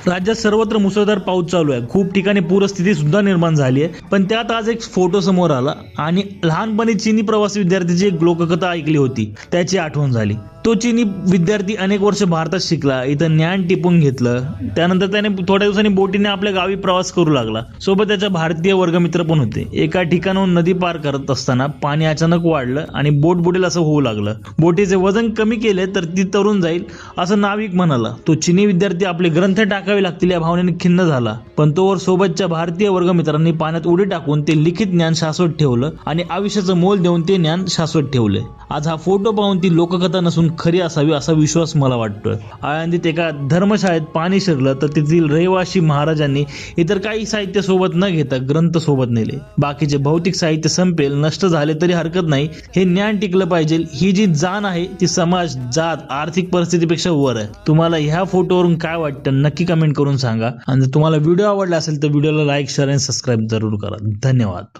राज्यात सर्वत्र मुसळधार पाऊस चालू आहे. खूप ठिकाणी पूरस्थिती सुद्धा निर्माण झाली आहे. पण त्यात आज एक फोटो समोर आला आणि लहानपणी चीनी प्रवासी विद्यार्थ्याची एक लोककथा ऐकली होती, त्याची आठवण झाली. तो चीनी विद्यार्थी अनेक वर्ष भारतात शिकला, इथं ज्ञान टिपून घेतलं. त्यानंतर त्याने थोड्या दिवसांनी बोटीने आपल्या गावी प्रवास करू लागला. सोबत त्याच्या भारतीय वर्गमित्र पण होते. एका ठिकाणाहून नदी पार करत असताना पाणी अचानक वाढलं आणि बोट बुडेल असं होऊ लागलं. बोटीचे वजन कमी केले तर ती तरुण जाईल असं नाविक म्हणाला. तो चीनी विद्यार्थी आपले ग्रंथ टाकावे लागतील या भावनेने खिन्न झाला. पण तोवर सोबतच्या भारतीय वर्गमित्रांनी पाण्यात उडी टाकून ते लिखित ज्ञान शाश्वत ठेवलं आणि आयुष्याचं मोल देऊन ते ज्ञान शाश्वत ठेवले. आज हा फोटो पाहून ती लोककथा नसून खरी असावी असा विश्वास मला वाटतोय. आळंदीत एका धर्मशाळेत पाणी शिरलं तर तेथील रहिवासी महाराजांनी इतर काही साहित्य सोबत न घेता ग्रंथ सोबत नेले. बाकीचे भौतिक साहित्य संपेल, नष्ट झाले तरी हरकत नाही, हे ज्ञान टिकलं पाहिजे ही जी जाण आहे ती समाज, जात, आर्थिक परिस्थितीपेक्षा वर आहे. तुम्हाला ह्या फोटोवरून काय वाटतं नक्की कमेंट करून सांगा. आणि जर तुम्हाला व्हिडिओ आवडला असेल तर व्हिडिओला लाईक, शेअर आणि सबस्क्राईब जरूर करा. धन्यवाद.